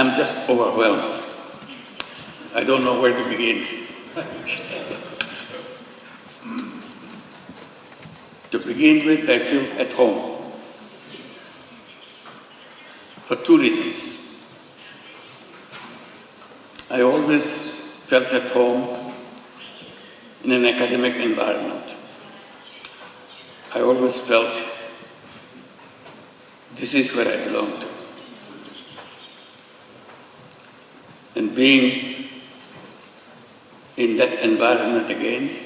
I'm just overwhelmed. I don't know where to begin. To begin with, I feel at home for two reasons. I always felt at home in an academic environment. I always felt this is where I belong to. And being in that environment again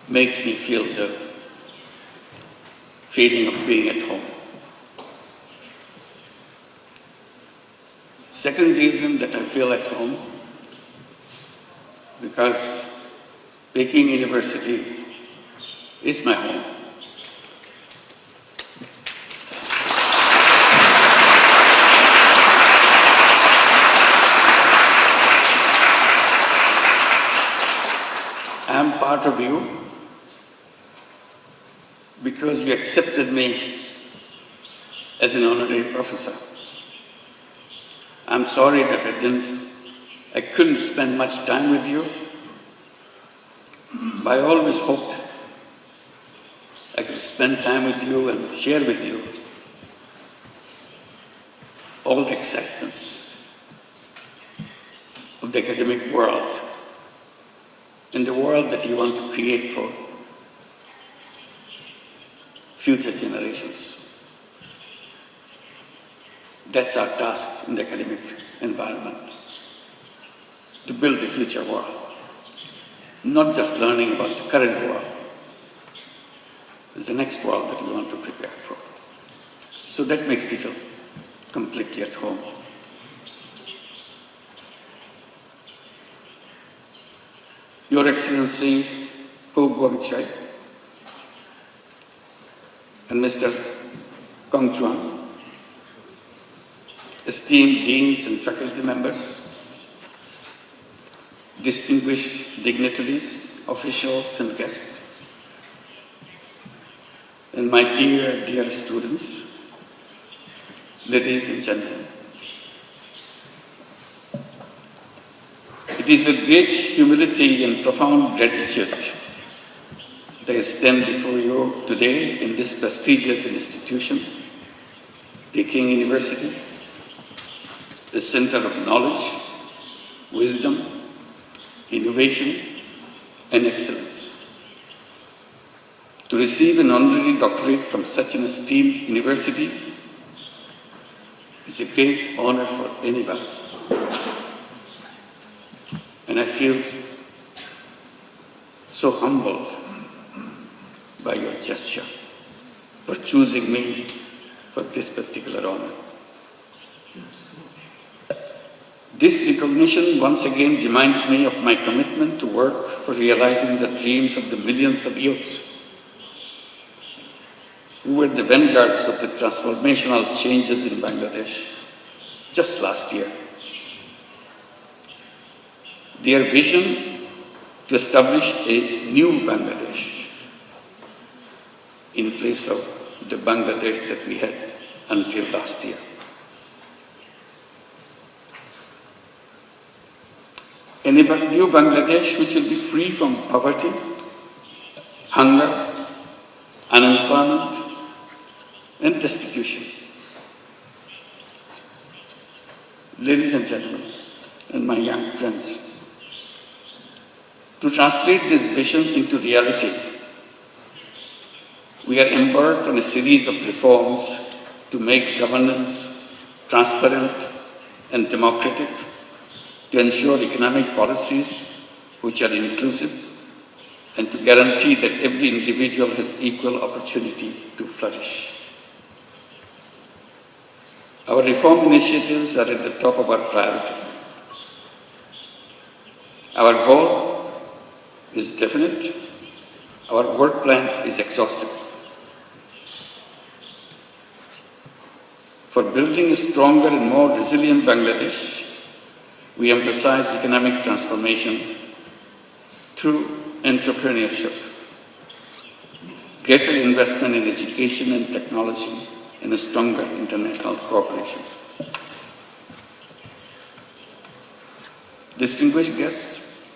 makes me feel the feeling of being at home. Second reason that I feel at home, because Peking University is my home. I am part of you because you accepted me as an honorary professor. I'm sorry that I couldn't spend much time with you, but I always hoped I could spend time with you and share with you all the excitements of the academic world and the world that you want to create for future generations. That's our task in the academic environment, to build the future world, not just learning about the current world. It's the next world that we want to prepare for. So that makes me feel completely at home. Your Excellency Ho Guangchai and Mr. Kong Chuan, esteemed deans and faculty members, distinguished dignitaries, officials and guests, and my dear, dear students, ladies and gentlemen. It is with great humility and profound gratitude that I stand before you today in this prestigious institution, Peking University, the center of knowledge, wisdom, innovation, and excellence. To receive an honorary doctorate from such an esteemed university is a great honor for anyone. And I feel so humbled by your gesture for choosing me for this particular honor. This recognition once again reminds me of my commitment to work for realizing the dreams of the millions of youths who were the vanguards of the transformational changes in Bangladesh just last year. Their vision to establish a new Bangladesh in place of the Bangladesh that we had until last year. A new Bangladesh which will be free from poverty, hunger, unemployment, and destitution. Ladies and gentlemen, and my young friends, to translate this vision into reality, we are embarked on a series of reforms to make governance transparent and democratic, to ensure economic policies which are inclusive, and to guarantee that every individual has equal opportunity to flourish. Our reform initiatives are at the top of our priority. Our goal is definite. Our work plan is exhaustive. For building a stronger and more resilient Bangladesh, we emphasize economic transformation through entrepreneurship, greater investment in education and technology, and a stronger international cooperation. Distinguished guests,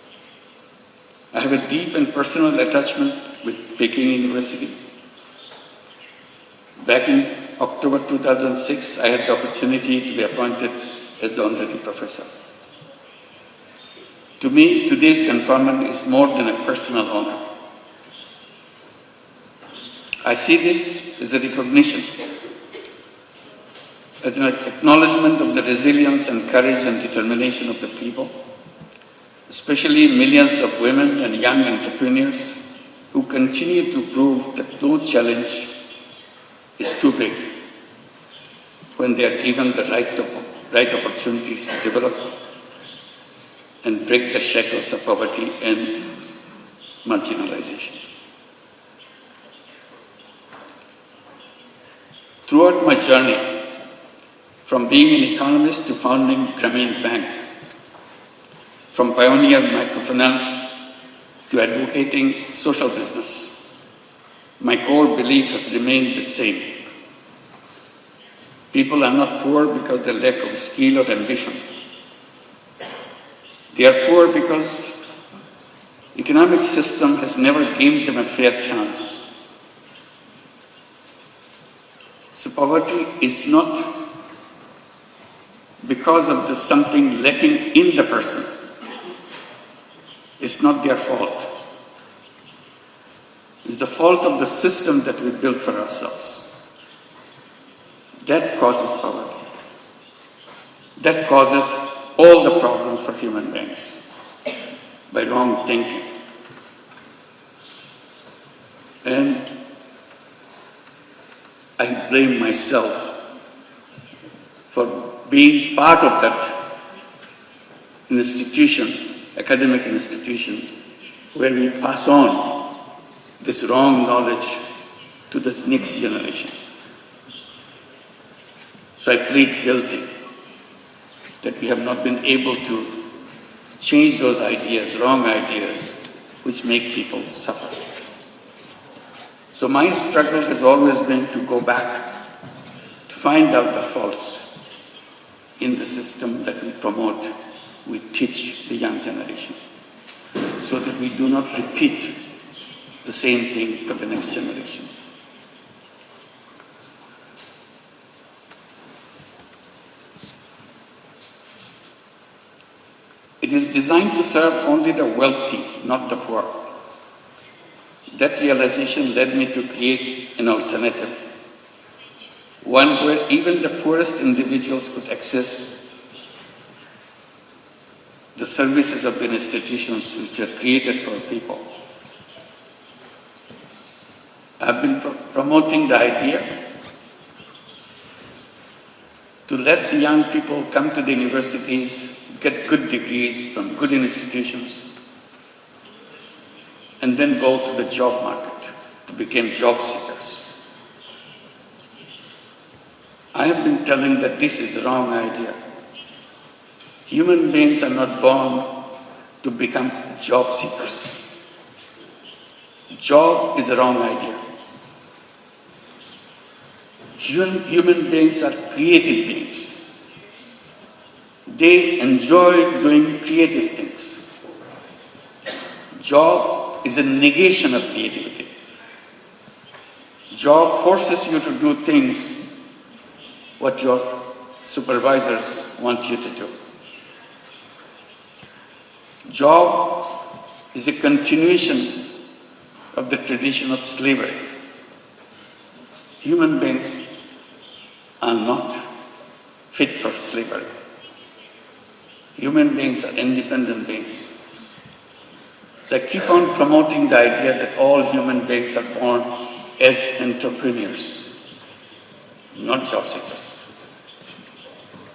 I have a deep and personal attachment with Peking University. Back in October 2006, I had the opportunity to be appointed as the honorary professor. To me, today's conferment is more than a personal honor. I see this as a recognition, as an acknowledgement of the resilience and courage and determination of the people, especially millions of women and young entrepreneurs who continue to prove that no challenge is too big when they are given the right opportunities to develop and break the shackles of poverty and marginalization. Throughout my journey, from being an economist to founding Grameen Bank, from pioneer microfinance to advocating social business, my core belief has remained the same. People are not poor because they lack of skill or ambition. They are poor because the economic system has never given them a fair chance. So poverty is not because of something lacking in the person. It's not their fault. It's the fault of the system that we built for ourselves. That causes poverty. That causes all the problems for human beings by wrong thinking. And I blame myself for being part of that institution, academic institution, where we pass on this wrong knowledge to the next generation. So I plead guilty that we have not been able to change those ideas, wrong ideas, which make people suffer. So my struggle has always been to go back, to find out the faults in the system that we promote, we teach the young generation, so that we do not repeat the same thing for the next generation. It is designed to serve only the wealthy, not the poor. That realization led me to create an alternative, one where even the poorest individuals could access the services of the institutions which are created for people. I've been promoting the idea to let the young people come to the universities, get good degrees from good institutions, and then go to the job market to become job seekers. I have been telling that this is a wrong idea. Human beings are not born to become job seekers. Job is a wrong idea. Human beings are creative beings. They enjoy doing creative things. Job is a negation of creativity. Job forces you to do things what your supervisors want you to do. Job is a continuation of the tradition of slavery. Human beings are not fit for slavery. Human beings are independent beings. So I keep on promoting the idea that all human beings are born as entrepreneurs, not job seekers.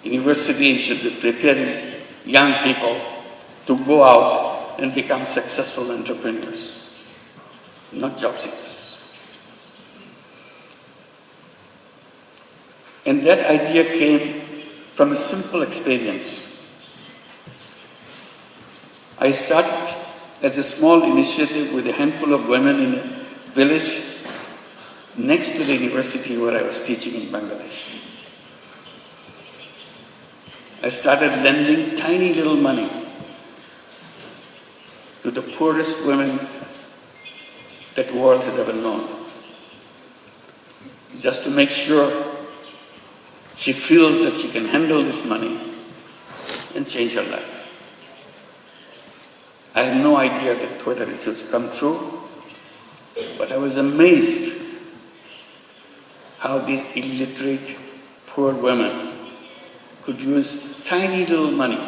Universities should be preparing young people to go out and become successful entrepreneurs, not job seekers. And that idea came from a simple experience. I started as a small initiative with a handful of women in a village next to the university where I was teaching in Bangladesh. I started lending tiny little money to the poorest women that the world has ever known, just to make sure she feels that she can handle this money and change her life. I had no idea that whether it would come true, but I was amazed how these illiterate, poor women could use tiny little money,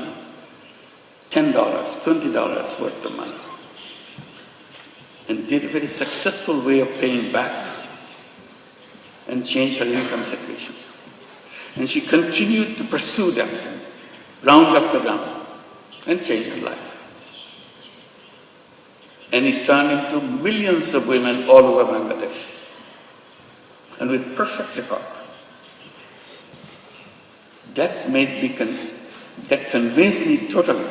$10, $20 worth of money, and did a very successful way of paying back and change her income situation. And she continued to pursue that round after round and change her life. And it turned into millions of women all over Bangladesh, and with perfect record. That that convinced me totally.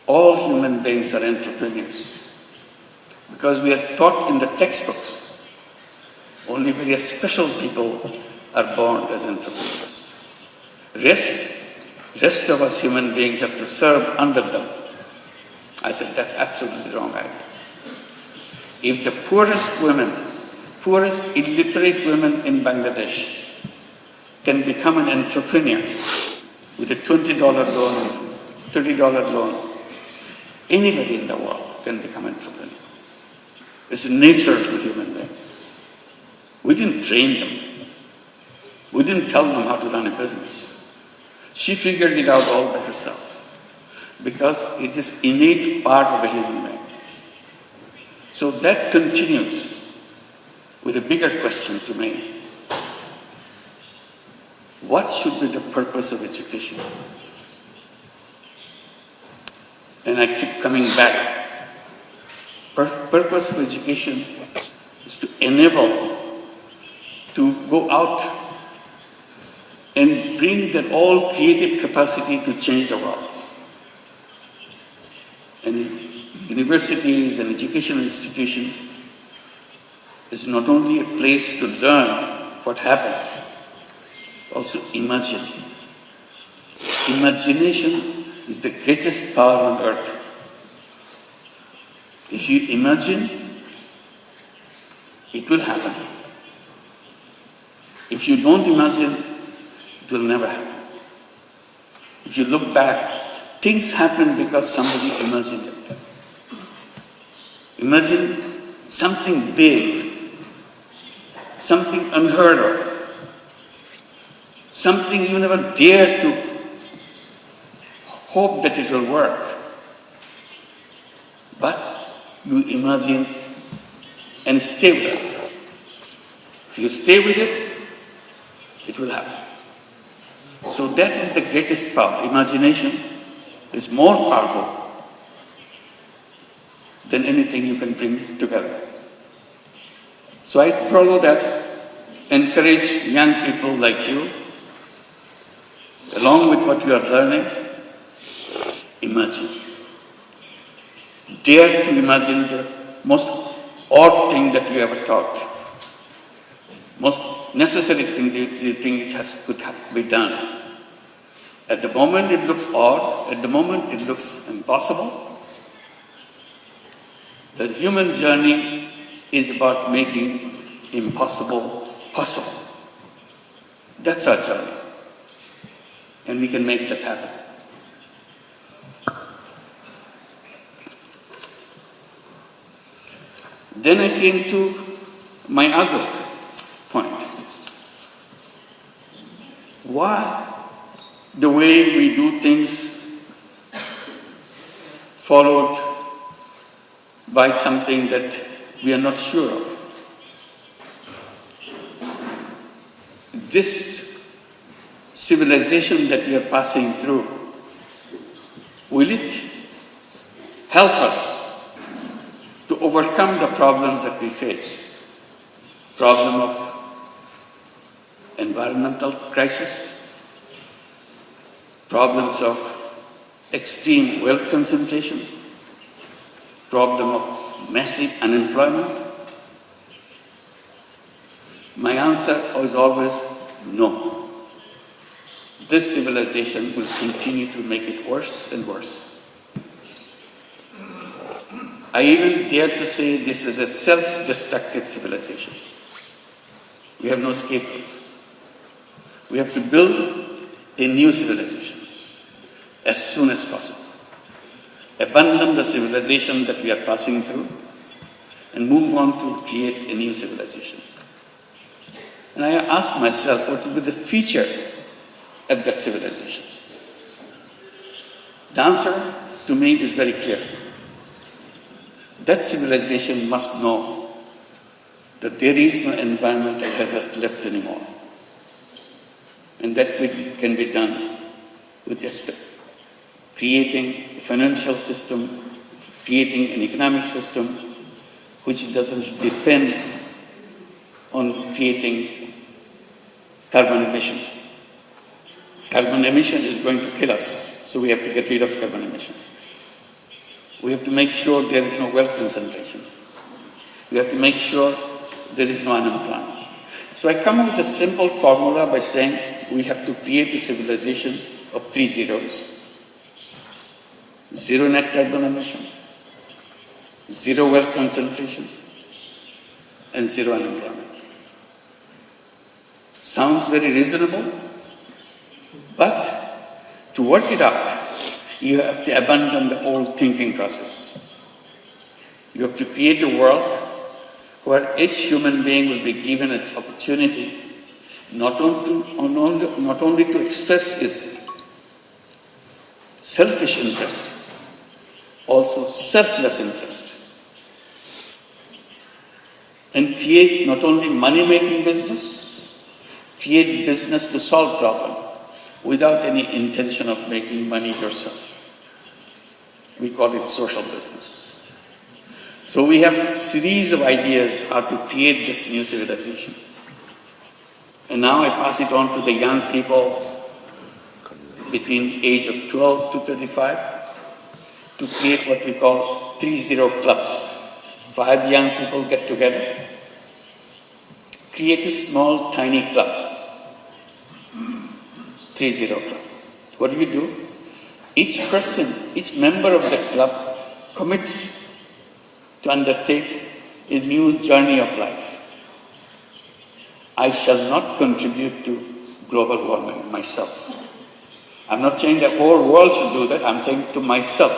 All human beings are entrepreneurs, because we are taught in the textbooks only very special people are born as entrepreneurs. Rest of us human beings have to serve under them. I said, that's absolutely the wrong idea. If the poorest illiterate women in Bangladesh can become an entrepreneur with a $20 loan, $30 loan, anybody in the world can become an entrepreneur. It's natural to human beings. We didn't train them. We didn't tell them how to run a business. She figured it out all by herself, because it is innate part of a human being. So that continues with a bigger question to me. What should be the purpose of education? And I keep coming back. Purpose of education is to enable to go out and bring that all creative capacity to change the world. And universities and educational institution is not only a place to learn what happened, also imagine. Imagination is the greatest power on earth. If you imagine, it will happen. If you don't imagine, it will never happen. If you look back, things happen because somebody imagined it. Imagine something big, something unheard of, something you never dared to hope that it will work. But you imagine and stay with it. If you stay with it, it will happen. So that is the greatest power. Imagination is more powerful than anything you can bring together. So I follow that, encourage young people like you, along with what you are learning, imagine. Dare to imagine the most odd thing that you ever thought, most necessary thing you think could be done. At the moment it looks odd, at the moment it looks impossible. The human journey is about making impossible possible. That's our journey. And we can make that happen. Then I came to my other point. Why the way we do things followed by something that we are not sure of? This civilization that we are passing through, will it help us to overcome the problems that we face? Problem of environmental crisis, problems of extreme wealth concentration, problem of massive unemployment, My answer is always no. This civilization will continue to make it worse and worse. I even dare to say this is a self-destructive civilization. We have no scapegoat. We have to build a new civilization as soon as possible. Abandon the civilization that we are passing through and move on to create a new civilization. And I ask myself, what will be the future of that civilization? The answer to me is very clear. That civilization must know that there is no environmental hazard left anymore. And that can be done with just creating a financial system, creating an economic system which doesn't depend on creating carbon emission. Carbon emission is going to kill us, so we have to get rid of carbon emission. We have to make sure there is no wealth concentration. We have to make sure there is no unemployment. So I come up with a simple formula by saying we have to create a civilization of 3 zeros. 0 net carbon emission, 0 wealth concentration, and 0 unemployment. Sounds very reasonable, but to work it out, you have to abandon the old thinking process. You have to create a world where each human being will be given an opportunity not only to express his selfish interest, also selfless interest, and create not only money-making business, create business to solve problems without any intention of making money yourself. We call it social business. So we have a series of ideas how to create this new civilization. And now I pass it on to the young people between age of 12 to 35 to create what we call 3-0 clubs. 5 young people get together, create a small, tiny club, 3-0 club. What do? Each person, each member of that club commits to undertake a new journey of life. I shall not contribute to global warming myself. I'm not saying the whole world should do that. I'm saying to myself,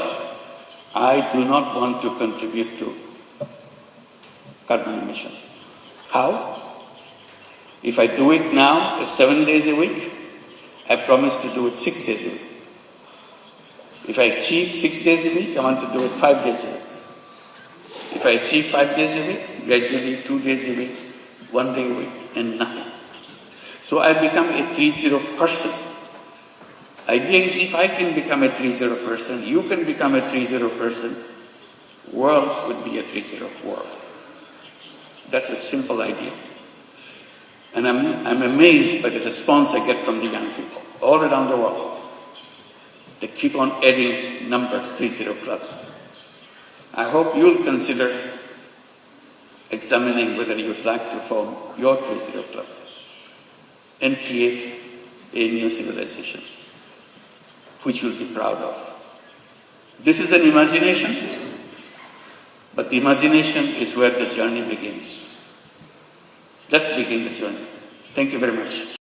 I do not want to contribute to carbon emission. How? If I do it now, 7 days a week, I promise to do it 6 days a week. If I achieve 6 days a week, I want to do it 5 days a week. If I achieve 5 days a week, gradually 2 days a week, 1 day a week, and nothing. So I become a 3-0 person. Idea is if I can become a 3-0 person, you can become a 3-0 person, world would be a 3-0 world. That's a simple idea. And I'm amazed by the response I get from the young people all around the world. They keep on adding numbers, 3-0 clubs. I hope you'll consider examining whether you'd like to form your 3-0 club and create a new civilization, which you'll be proud of. This is an imagination, but the imagination is where the journey begins. Let's begin the journey. Thank you very much.